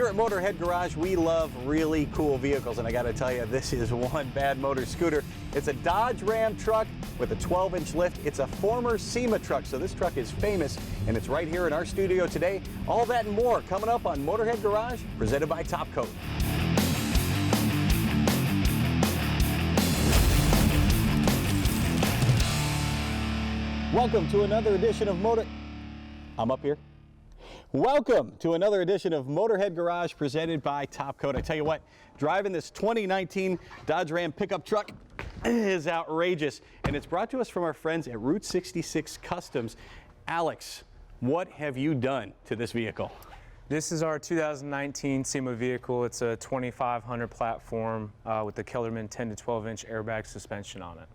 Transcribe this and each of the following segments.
Here at Motorhead Garage, we love really cool vehicles, and I got to tell you, this is one bad motor scooter. It's a Dodge Ram truck with a 12-inch lift. It's a former SEMA truck, so this truck is famous, and it's right here in our studio today. All that and more coming up on Motorhead Garage, presented by Top Coat. Welcome to another edition of I'm up here. Welcome to another edition of Motorhead Garage presented by Top Coat. I tell you what, driving this 2019 Dodge Ram pickup truck is outrageous, and it's brought to us from our friends at Route 66 Customs. Alex, what have you done to this vehicle? This is our 2019 SEMA vehicle. It's a 2500 platform with the Kellerman 10 to 12 inch airbag suspension on it.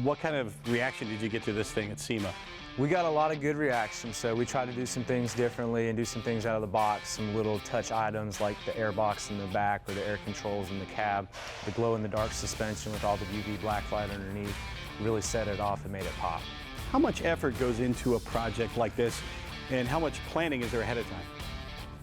What kind of reaction did you get to this thing at SEMA? We got a lot of good reactions, so we tried to do some things differently and do some things out of the box, some little touch items like the air box in the back or the air controls in the cab, the glow-in-the-dark suspension with all the UV black light underneath, really set it off and made it pop. How much effort goes into a project like this, and how much planning is there ahead of time?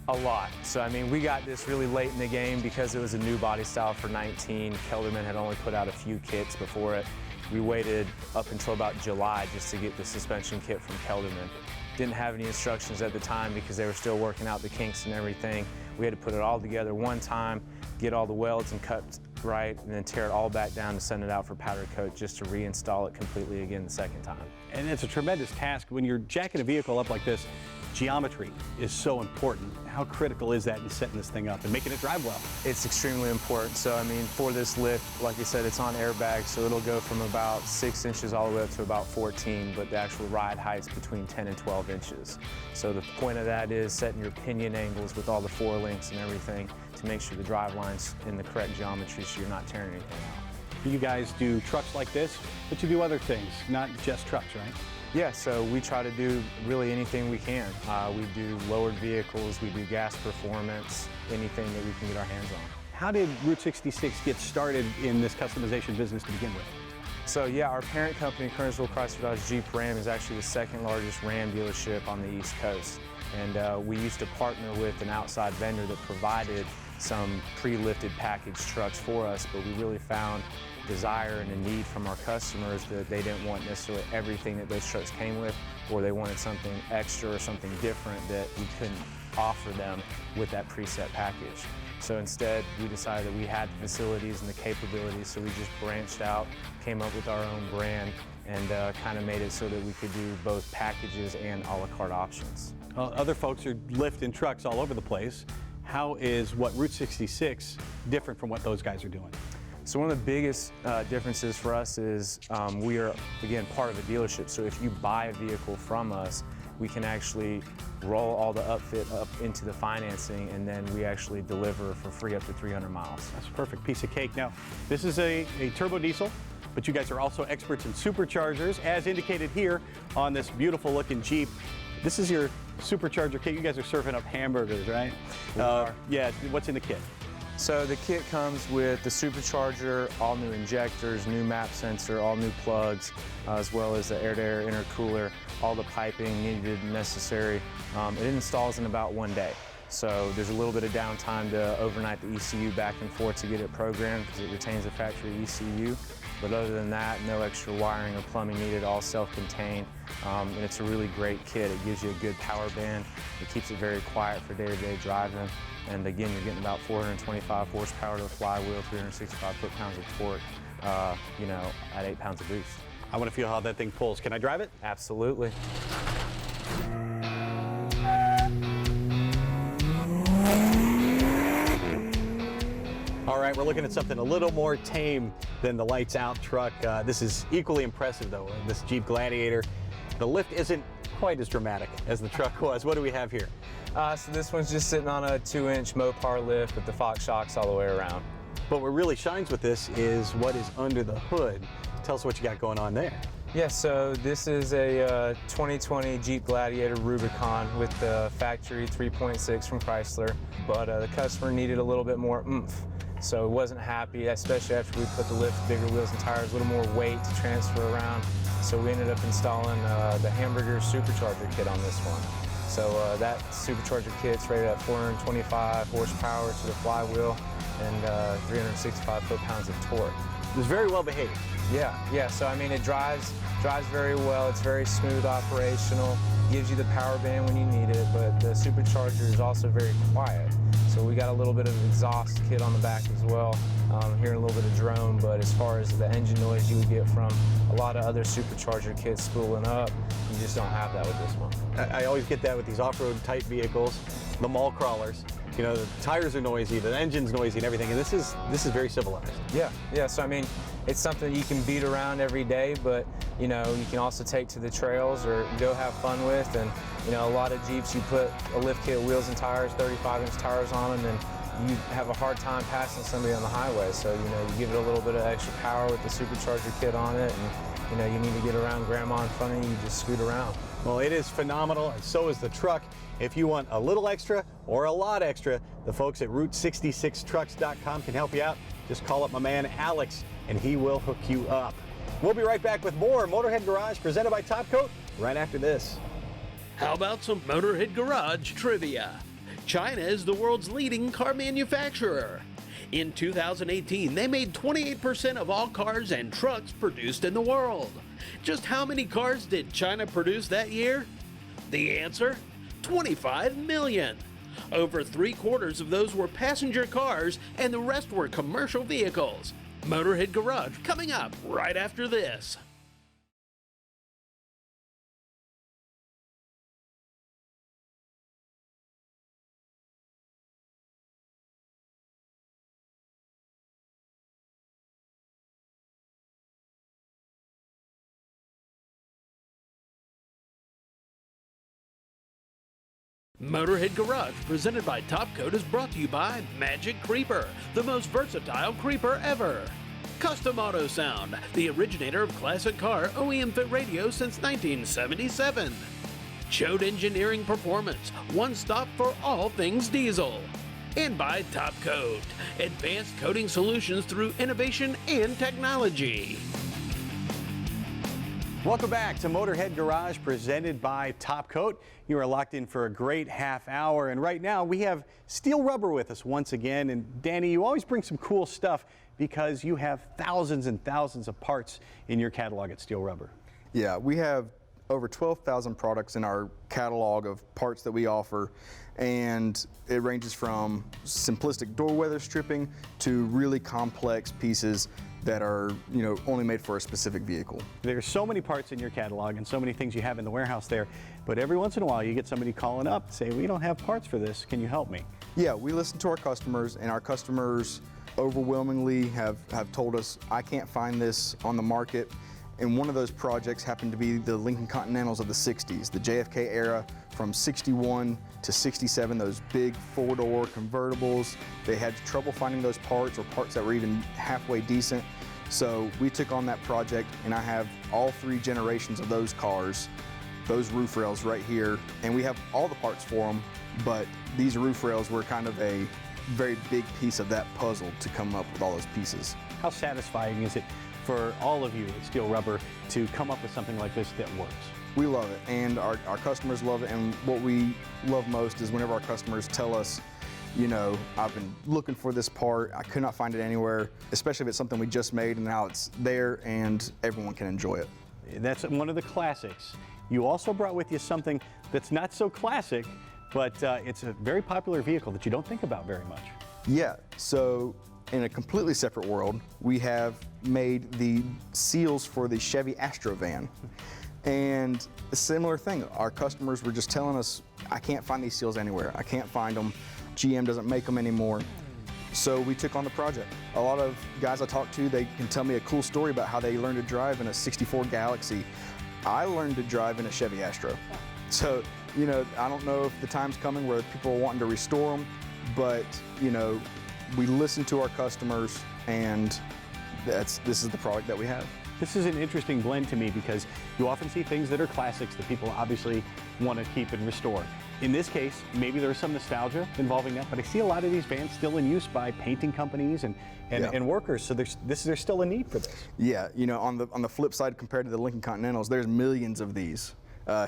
A lot. So I mean, we got this really late in the game because it was a new body style for 19. Kellerman had only put out a few kits before it. We waited up until about July just to get the suspension kit from Kellerman. Didn't have any instructions at the time because they were still working out the kinks and everything. We had to put it all together one time, get all the welds and cuts right, and then tear it all back down to send it out for powder coat just to reinstall it completely again the second time. And it's a tremendous task. When you're jacking a vehicle up like this, geometry is so important. How critical is that in setting this thing up and making it drive well? It's extremely important. So I mean, for this lift, like you said, it's on airbags, so it'll go from about 6 inches all the way up to about 14, but the actual ride height's between 10 and 12 inches. So the point of that is setting your pinion angles with all the forelinks and everything to make sure the drive line's in the correct geometry so you're not tearing anything out. You guys do trucks like this, but you do other things, not just trucks, right? Yeah, so we try to do really anything we can. We do lowered vehicles, we do gas performance, anything that we can get our hands on. How did Route 66 get started in this customization business to begin with? So yeah, our parent company, Kernersville Chrysler Dodge Jeep Ram, is actually the second largest Ram dealership on the East Coast. And we used to partner with an outside vendor that provided some pre-lifted package trucks for us, but we really found desire and a need from our customers that they didn't want necessarily everything that those trucks came with, or they wanted something extra or something different that we couldn't offer them with that preset package. So instead, we decided that we had the facilities and the capabilities, so we just branched out, came up with our own brand, and kind of made it so that we could do both packages and a la carte options. Other folks are lifting trucks all over the place. How is what Route 66 different from what those guys are doing? So one of the biggest differences for us is we are, again, part of a dealership. So if you buy a vehicle from us, we can actually roll all the upfit up into the financing, and then we actually deliver for free up to 300 miles. That's a perfect piece of cake. Now, this is a turbo diesel, but you guys are also experts in superchargers, as indicated here on this beautiful looking Jeep. This is your supercharger kit. You guys are serving up hamburgers, right? We are. Yeah, what's in the kit? So the kit comes with the supercharger, all new injectors, new map sensor, all new plugs, as well as the air-to-air intercooler, all the piping needed and necessary. It installs in about 1 day. So there's a little bit of downtime to overnight the ECU back and forth to get it programmed because it retains the factory ECU. But other than that, no extra wiring or plumbing needed, all self-contained. And it's a really great kit. It gives you a good power band. It keeps it very quiet for day-to-day driving. And again, you're getting about 425 horsepower to the flywheel, 365 foot-pounds of torque, you know, at 8 pounds of boost. I want to feel how that thing pulls. Can I drive it? Absolutely. All right, we're looking at something a little more tame than the lights out truck. This is equally impressive though, this Jeep Gladiator. The lift isn't quite as dramatic as the truck was. What do we have here? So this one's just sitting on a 2-inch Mopar lift with the Fox shocks all the way around. But what really shines with this is what is under the hood. Tell us what you got going on there. Yeah, so this is a 2020 Jeep Gladiator Rubicon with the factory 3.6 from Chrysler, but the customer needed a little bit more oomph. So wasn't happy, especially after we put the lift, bigger wheels and tires, a little more weight to transfer around. So we ended up installing the Hamburger supercharger kit on this one. So that supercharger kit's rated at 425 horsepower to the flywheel and 365 foot-pounds of torque. It's very well behaved. Yeah. So I mean, it drives very well. It's very smooth operational. Gives you the power band when you need it, but the supercharger is also very quiet. So we got a little bit of exhaust kit on the back as well. Hearing a little bit of drone, but as far as the engine noise you would get from a lot of other supercharger kits spooling up, you just don't have that with this one. I always get that with these off-road type vehicles, the mall crawlers. You know, the tires are noisy, the engine's noisy and everything, and this is very civilized. Yeah. So I mean, it's something you can beat around every day, but you know, you can also take to the trails or go have fun with. And you know, a lot of Jeeps, you put a lift kit, wheels and tires, 35-inch tires on them, and you have a hard time passing somebody on the highway. So you know, you give it a little bit of extra power with the supercharger kit on it, and you know, you need to get around grandma in front of you, you just scoot around. Well, it is phenomenal, and so is the truck. If you want a little extra or a lot extra, the folks at Route66trucks.com can help you out. Just call up my man Alex, and he will hook you up. We'll be right back with more Motorhead Garage presented by Top Coat right after this. How about some Motorhead Garage trivia? China is the world's leading car manufacturer. In 2018, they made 28% of all cars and trucks produced in the world. Just how many cars did China produce that year? The answer? 25 million. Over 3/4 of those were passenger cars, and the rest were commercial vehicles. Motorhead Garage coming up right after this. Motorhead Garage, presented by Top Coat, is brought to you by Magic Creeper, the most versatile creeper ever. Custom Auto Sound, the originator of classic car OEM fit radio since 1977. Chode Engineering Performance, one stop for all things diesel. And by Top Coat, advanced coating solutions through innovation and technology. Welcome back to Motorhead Garage presented by Top Coat. You are locked in for a great half hour, and right now we have Steel Rubber with us once again. And Danny, you always bring some cool stuff because you have thousands and thousands of parts in your catalog at Steel Rubber. Yeah, we have over 12,000 products in our catalog of parts that we offer, and it ranges from simplistic door weather stripping to really complex pieces that are, you know, only made for a specific vehicle. There's so many parts in your catalog and so many things you have in the warehouse there, but every once in a while you get somebody calling up and say, we don't have parts for this, can you help me? Yeah, we listen to our customers, and our customers overwhelmingly have told us, I can't find this on the market. And one of those projects happened to be the Lincoln Continentals of the 60s, the JFK era from 61 to 67, those big four-door convertibles. They had trouble finding those parts or parts that were even halfway decent. So we took on that project, and I have all 3 generations of those cars, those roof rails right here, and we have all the parts for them, but these roof rails were kind of a very big piece of that puzzle to come up with all those pieces. How satisfying is it for all of you at Steel Rubber to come up with something like this that works? We love it, and our customers love it, and what we love most is whenever our customers tell us, you know, I've been looking for this part, I could not find it anywhere, especially if it's something we just made and now it's there and everyone can enjoy it. That's one of the classics. You also brought with you something that's not so classic, but it's a very popular vehicle that you don't think about very much. Yeah, so in a completely separate world, we have made the seals for the Chevy Astro van. And a similar thing, our customers were just telling us, I can't find these seals anywhere, I can't find them, GM doesn't make them anymore. So we took on the project. A lot of guys I talk to, they can tell me a cool story about how they learned to drive in a 64 Galaxy. I learned to drive in a Chevy Astro. So, you know, I don't know if the time's coming where people are wanting to restore them, but, you know, we listen to our customers, and this is the product that we have. This is an interesting blend to me because you often see things that are classics that people obviously want to keep and restore. In this case, maybe there's some nostalgia involving that, but I see a lot of these vans still in use by painting companies and workers, so there's still a need for this. Yeah, you know, on the flip side, compared to the Lincoln Continentals, there's millions of these.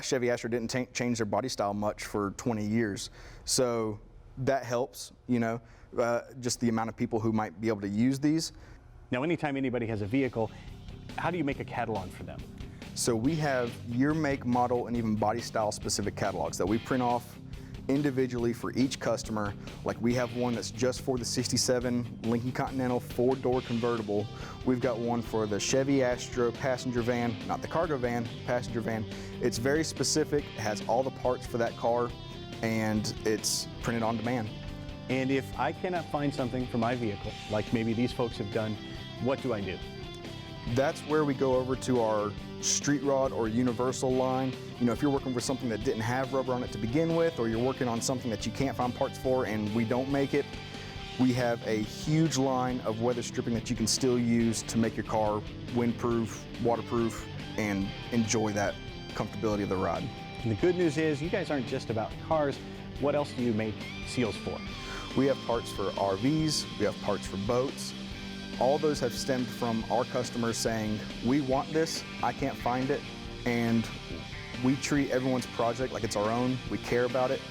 Chevy Astra didn't change their body style much for 20 years. So that helps, you know, just the amount of people who might be able to use these. Now, anytime anybody has a vehicle, how do you make a catalog for them? So we have year, make, model, and even body style specific catalogs that we print off individually for each customer. Like we have one that's just for the 67 Lincoln Continental 4-door convertible. We've got one for the Chevy Astra passenger van, not the cargo van, passenger van. It's very specific, it has all the parts for that car, and it's printed on demand. And if I cannot find something for my vehicle, like maybe these folks have done, what do I do? That's where we go over to our street rod or universal line. You know, if you're working with something that didn't have rubber on it to begin with, or you're working on something that you can't find parts for and we don't make it, we have a huge line of weather stripping that you can still use to make your car windproof, waterproof, and enjoy that comfortability of the ride. And the good news is you guys aren't just about cars. What else do you make seals for? We have parts for RVs, we have parts for boats. All those have stemmed from our customers saying, we want this, I can't find it, and we treat everyone's project like it's our own. We care about it.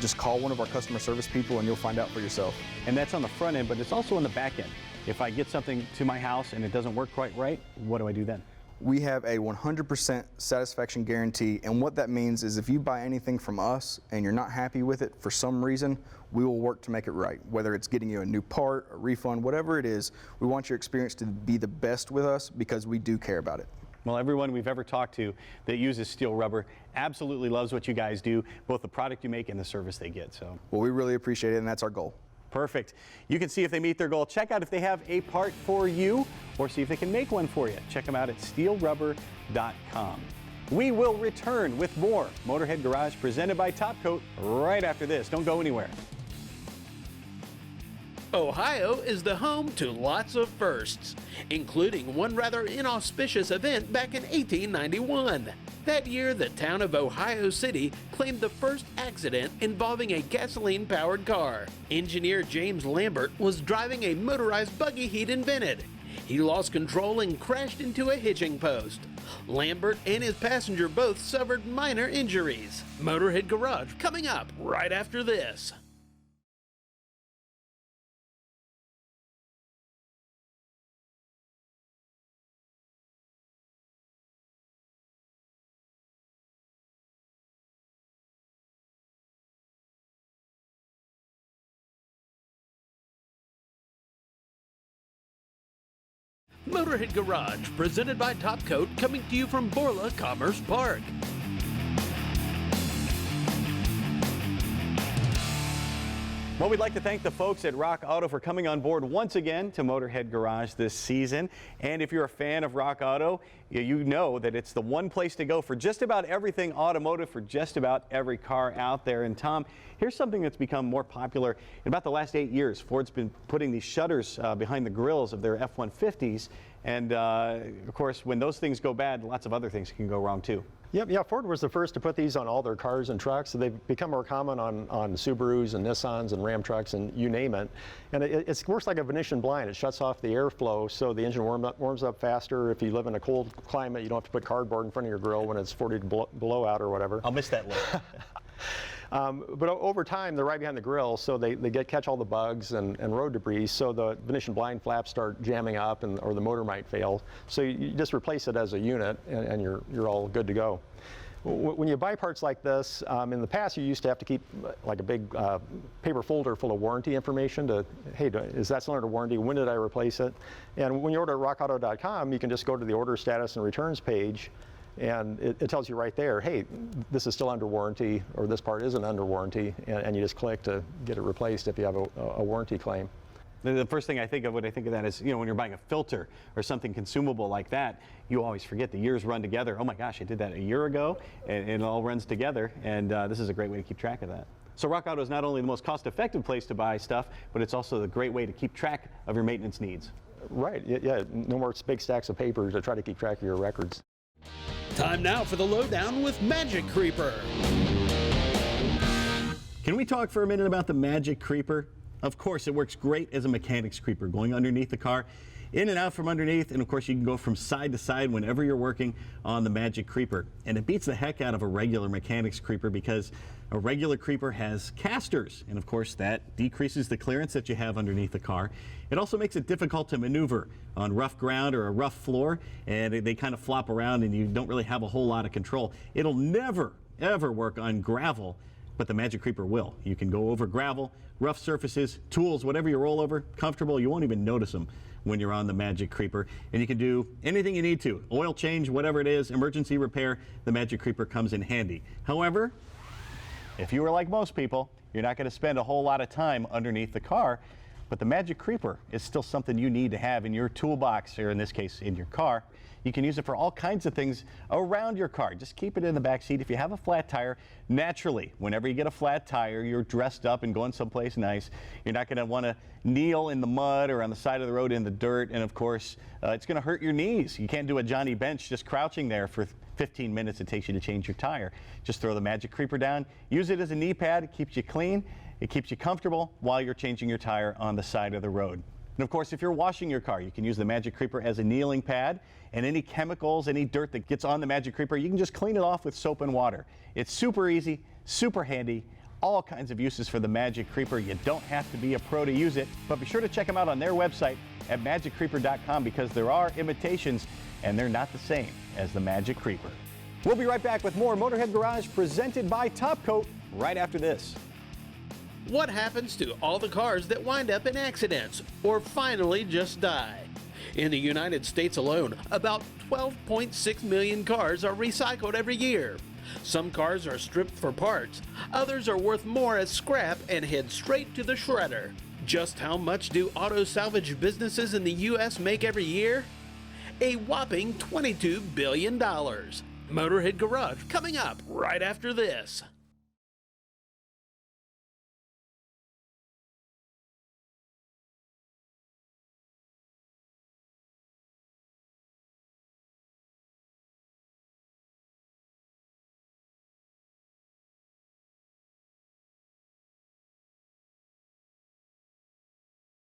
Just call one of our customer service people and you'll find out for yourself. And that's on the front end, but it's also on the back end. If I get something to my house and it doesn't work quite right, what do I do then? We have a 100% satisfaction guarantee, and what that means is if you buy anything from us and you're not happy with it for some reason, we will work to make it right. Whether it's getting you a new part, a refund, whatever it is, we want your experience to be the best with us because we do care about it. Well, everyone we've ever talked to that uses steel rubber absolutely loves what you guys do, both the product you make and the service they get. So, well, we really appreciate it, and that's our goal. Perfect. You can see if they meet their goal. Check out if they have a part for you or see if they can make one for you. Check them out at steelrubber.com. We will return with more Motorhead Garage presented by Top Coat right after this. Don't go anywhere. Ohio is the home to lots of firsts, including one rather inauspicious event back in 1891. That year, the town of Ohio City claimed the first accident involving a gasoline-powered car. Engineer James Lambert was driving a motorized buggy he'd invented. He lost control and crashed into a hitching post. Lambert and his passenger both suffered minor injuries. Motorhead Garage coming up right after this. Motorhead Garage, presented by Top Coat, coming to you from Borla Commerce Park. Well, we'd like to thank the folks at Rock Auto for coming on board once again to Motorhead Garage this season. And if you're a fan of Rock Auto, you know that it's the one place to go for just about everything automotive, for just about every car out there. And Tom, here's something that's become more popular. In about the last 8 years, Ford's been putting these shutters behind the grills of their F-150s. And of course, when those things go bad, lots of other things can go wrong too. Yeah, Ford was the first to put these on all their cars and trucks. So they've become more common on Subarus and Nissans and Ram trucks and you name it. And it works like a Venetian blind. It shuts off the airflow so the engine warms up faster. If you live in a cold climate, you don't have to put cardboard in front of your grill when it's 40 below out or whatever. I'll miss that look. But over time, they're right behind the grill, so they catch all the bugs and road debris, so the Venetian blind flaps start jamming up or the motor might fail. So you just replace it as a unit and you're all good to go. When you buy parts like this, in the past you used to have to keep like a big paper folder full of warranty information to, hey, is that still under warranty? When did I replace it? And when you order at rockauto.com, you can just go to the order status and returns page, and it tells you right there, hey, this is still under warranty, or this part isn't under warranty, and you just click to get it replaced if you have a warranty claim. The first thing I think of when I think of that is, when you're buying a filter or something consumable like that, you always forget the years run together. Oh my gosh, I did that a year ago, and it all runs together, and this is a great way to keep track of that. So Rock Auto is not only the most cost-effective place to buy stuff, but it's also a great way to keep track of your maintenance needs. Right, yeah, no more big stacks of paper to try to keep track of your records. Time now for the lowdown with Magic Creeper. Can we talk for a minute about the Magic Creeper? Of course, it works great as a mechanic's creeper, going underneath the car. in and out from underneath, and of course you can go from side to side whenever you're working on the Magic Creeper. And it beats the heck out of a regular mechanics creeper because a regular creeper has casters, and of course that decreases the clearance that you have underneath the car. It also makes it difficult to maneuver on rough ground or a rough floor, and they kind of flop around and you don't really have a whole lot of control. It'll never, ever work on gravel, but the Magic Creeper will. You can go over gravel, rough surfaces, tools, whatever you roll over, comfortable, you won't even notice them when you're on the Magic Creeper. And you can do anything you need to. Oil change, whatever it is, emergency repair, the Magic Creeper comes in handy. However, if you were like most people, you're not going to spend a whole lot of time underneath the car, but the Magic Creeper is still something you need to have in your toolbox, or in this case, in your car. You can use it for all kinds of things around your car. Just keep it in the back seat. If you have a flat tire, naturally, whenever you get a flat tire, you're dressed up and going someplace nice. You're not going to want to kneel in the mud or on the side of the road in the dirt, and of course, it's going to hurt your knees. You can't do a Johnny Bench just crouching there for 15 minutes it takes you to change your tire. Just throw the Magic Creeper down, use it as a knee pad, it keeps you clean, it keeps you comfortable while you're changing your tire on the side of the road. And of course, if you're washing your car, you can use the Magic Creeper as a kneeling pad, and any chemicals, any dirt that gets on the Magic Creeper, you can just clean it off with soap and water. It's super easy, super handy, all kinds of uses for the Magic Creeper. You don't have to be a pro to use it, but be sure to check them out on their website at magiccreeper.com because there are imitations and they're not the same as the Magic Creeper. We'll be right back with more Motorhead Garage presented by Top Coat right after this. What happens to all the cars that wind up in accidents or finally just die? In the United States alone, about 12.6 million cars are recycled every year. Some cars are stripped for parts, others are worth more as scrap and head straight to the shredder. Just how much do auto salvage businesses in the U.S. make every year? A whopping $22 billion. Motorhead Garage coming up right after this.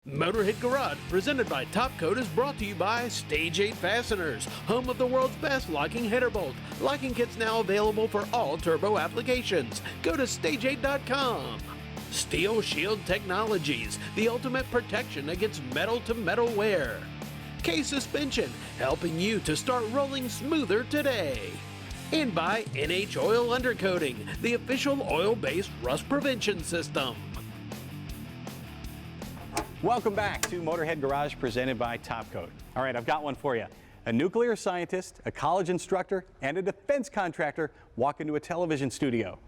Motorhead Garage, presented by Top Coat, is brought to you by Stage 8 Fasteners, home of the world's best locking header bolt. Locking kits now available for all turbo applications. Go to stage8.com. Steel Shield Technologies, the ultimate protection against metal-to-metal wear. K-Suspension, helping you to start rolling smoother today. And by NH Oil Undercoating, the official oil-based rust prevention system. Welcome back to Motorhead Garage presented by Top Coat. All right, I've got one for you. A nuclear scientist, a college instructor, and a defense contractor walk into a television studio.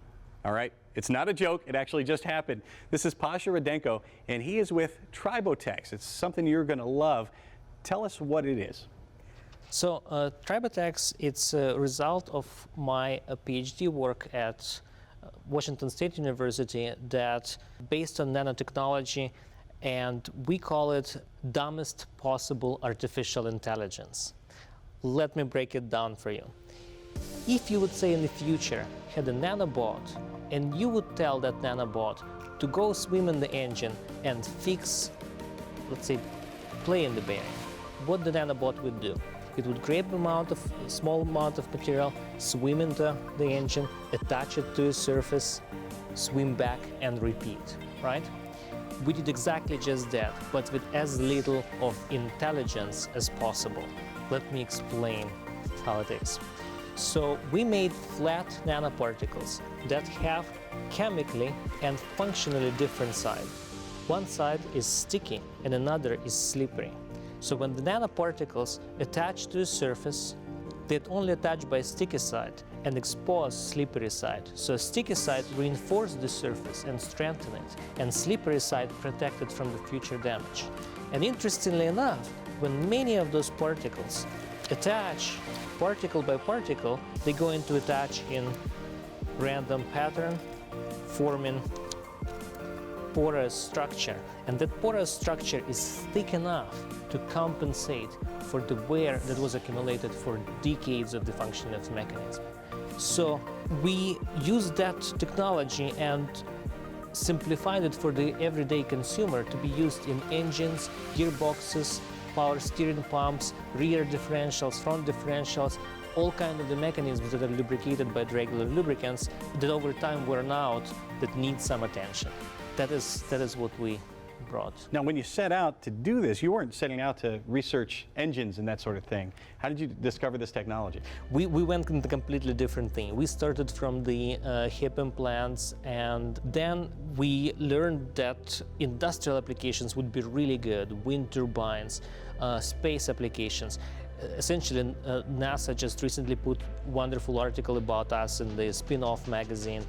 All right, it's not a joke, it actually just happened. This is Pasha Rudenko, and he is with Tribotex. It's something you're gonna love. Tell us what it is. So Tribotex, it's a result of my PhD work at Washington State University that based on nanotechnology, and we call it dumbest possible artificial intelligence. Let me break it down for you. If you would say in the future had a nanobot and you would tell that nanobot to go swim in the engine and fix, let's say, play in the bearing, what the nanobot would do? It would grab a small amount of material, swim into the engine, attach it to a surface, swim back and repeat, right? We did exactly just that, but with as little of intelligence as possible. Let me explain how it is. So we made flat nanoparticles that have chemically and functionally different sides. One side is sticky and another is slippery. So when the nanoparticles attach to the surface, they only attach by sticky side and expose slippery side. So sticky side reinforces the surface and strengthen it, and slippery side protect it from the future damage. And interestingly enough, when many of those particles attach particle by particle, they're going to attach in random pattern, forming porous structure. And that porous structure is thick enough to compensate for the wear that was accumulated for decades of the functioning of the mechanism. So we used that technology and simplified it for the everyday consumer to be used in engines, gearboxes, power steering pumps, rear differentials, front differentials, all kinds of the mechanisms that are lubricated by the regular lubricants that over time wear out, that need some attention. That is what we brought. Now, when you set out to do this, you weren't setting out to research engines and that sort of thing. How did you discover this technology? We went into a completely different thing. We started from the hip implants, and then we learned that industrial applications would be really good, wind turbines, space applications. Essentially, NASA just recently put a wonderful article about us in the Spin-Off magazine.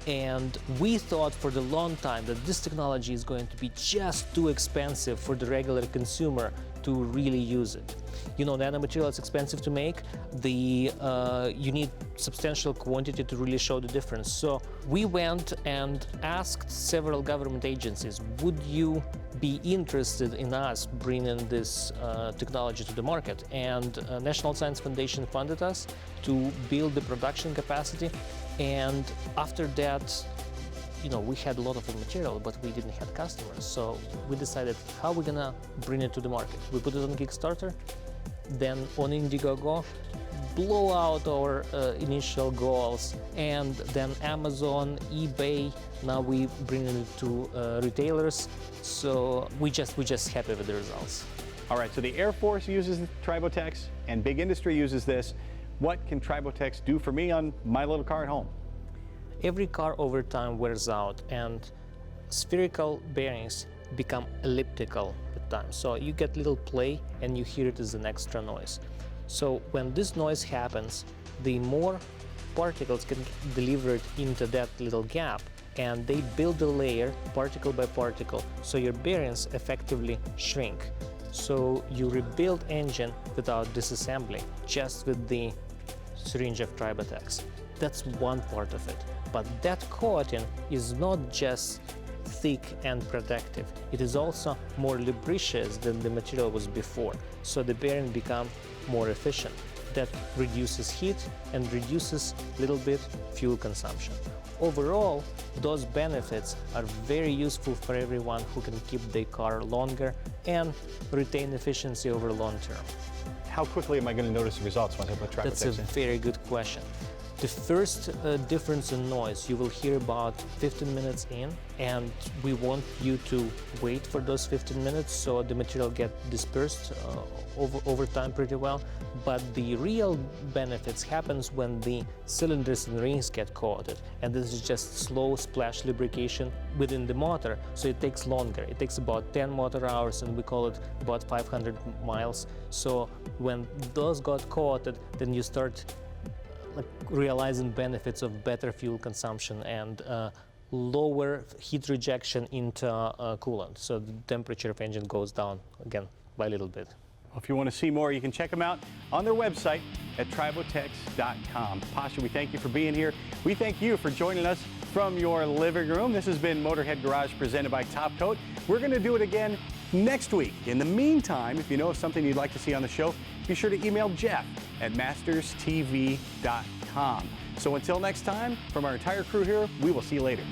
And we thought for the long time that this technology is going to be just too expensive for the regular consumer to really use it. You know, nanomaterial is expensive to make. You need substantial quantity to really show the difference. So we went and asked several government agencies, would you be interested in us bringing this technology to the market? And National Science Foundation funded us to build the production capacity. And after that, you know, we had a lot of the material, but we didn't have customers. So we decided, how are we gonna bring it to the market? We put it on Kickstarter, then on Indiegogo, blow out our initial goals, and then Amazon, eBay. Now we bring it to retailers. So we just happy with the results. All right, so the Air Force uses Tribotex and big industry uses this. What can Tribotex do for me on my little car at home? Every car over time wears out, and spherical bearings become elliptical with time. So you get little play and you hear it as an extra noise. So when this noise happens, the more particles can get delivered into that little gap, and they build a layer particle by particle, so your bearings effectively shrink. So you rebuild engine without disassembly, just with the syringe of Tribotex. That's one part of it. But that coating is not just thick and protective. It is also more lubricious than the material was before. So the bearing become more efficient. That reduces heat and reduces a little bit fuel consumption. Overall, those benefits are very useful for everyone who can keep their car longer and retain efficiency over long term. How quickly am I going to notice the results once I put Tribotex in? That's a very good question. The first difference in noise you will hear about 15 minutes in, and we want you to wait for those 15 minutes so the material gets dispersed over time pretty well. But the real benefits happens when the cylinders and rings get coated, and this is just slow splash lubrication within the motor, so it takes longer. It takes about 10 motor hours, and we call it about 500 miles. So when those got coated, then you start realizing benefits of better fuel consumption and lower heat rejection into coolant. So the temperature of engine goes down again by a little bit. Well, if you want to see more, you can check them out on their website at tribotex.com. Pasha, we thank you for being here. We thank you for joining us from your living room. This has been Motorhead Garage presented by Top Coat. We're going to do it again next week. In the meantime, if you know of something you'd like to see on the show, be sure to email Jeff at masterstv.com. So until next time, from our entire crew here, we will see you later.